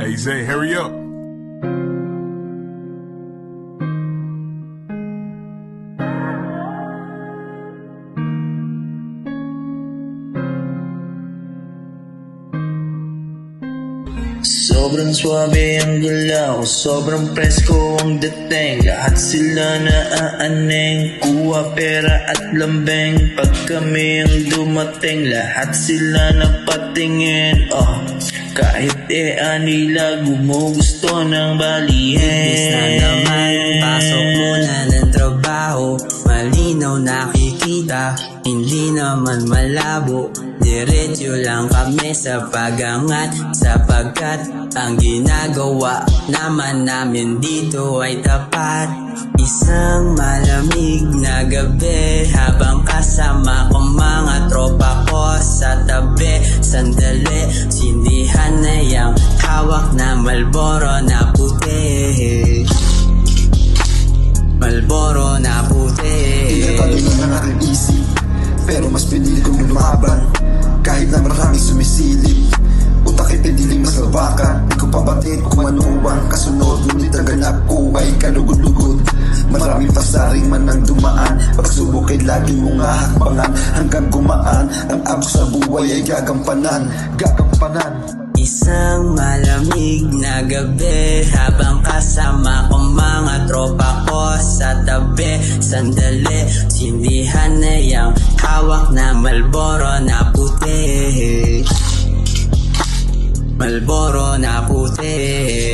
Hey Zay, hurry up. Sobrang swabe ang galaw, sobrang presko ang dating. Lahat sila naaaning, kuha pera at lambeng. Pag kami ang dumating, lahat sila napatingin. Kahit nila gumugusto ng balihin. Imbis na naman, pasok muna ng trabaho. Malinaw nakikita, hindi naman malabo. Diretso lang kami sa pagangat, sapagkat ang ginagawa naman namin dito ay tapat. Isang malamig na gabi, habang kasama ko mga tropa ko sa tabi. Sandali, sindihan na yang hawak na Marlboro na puti. Marlboro na puti. Tinatalo ng aking isip, pero mas pinili kong lumaban. Kahit na maraming sumisilip, utak ay piniling mas lawakan. Di ko pabatid kung ano ang kasunod, ngunit ang ganap ko ay kalugod-lugod. Maraming pasaring man ang dumaan, pagsubok ay lagi mong hahakbangan. Hanggang gumaan, ang abot sa buhay ay gagampanan. Isang malamig na gabi, habang kasama ko mga tropa ko sa tabi. Sandali, sindihan na yang hawak na Marlboro na puti. Marlboro na puti.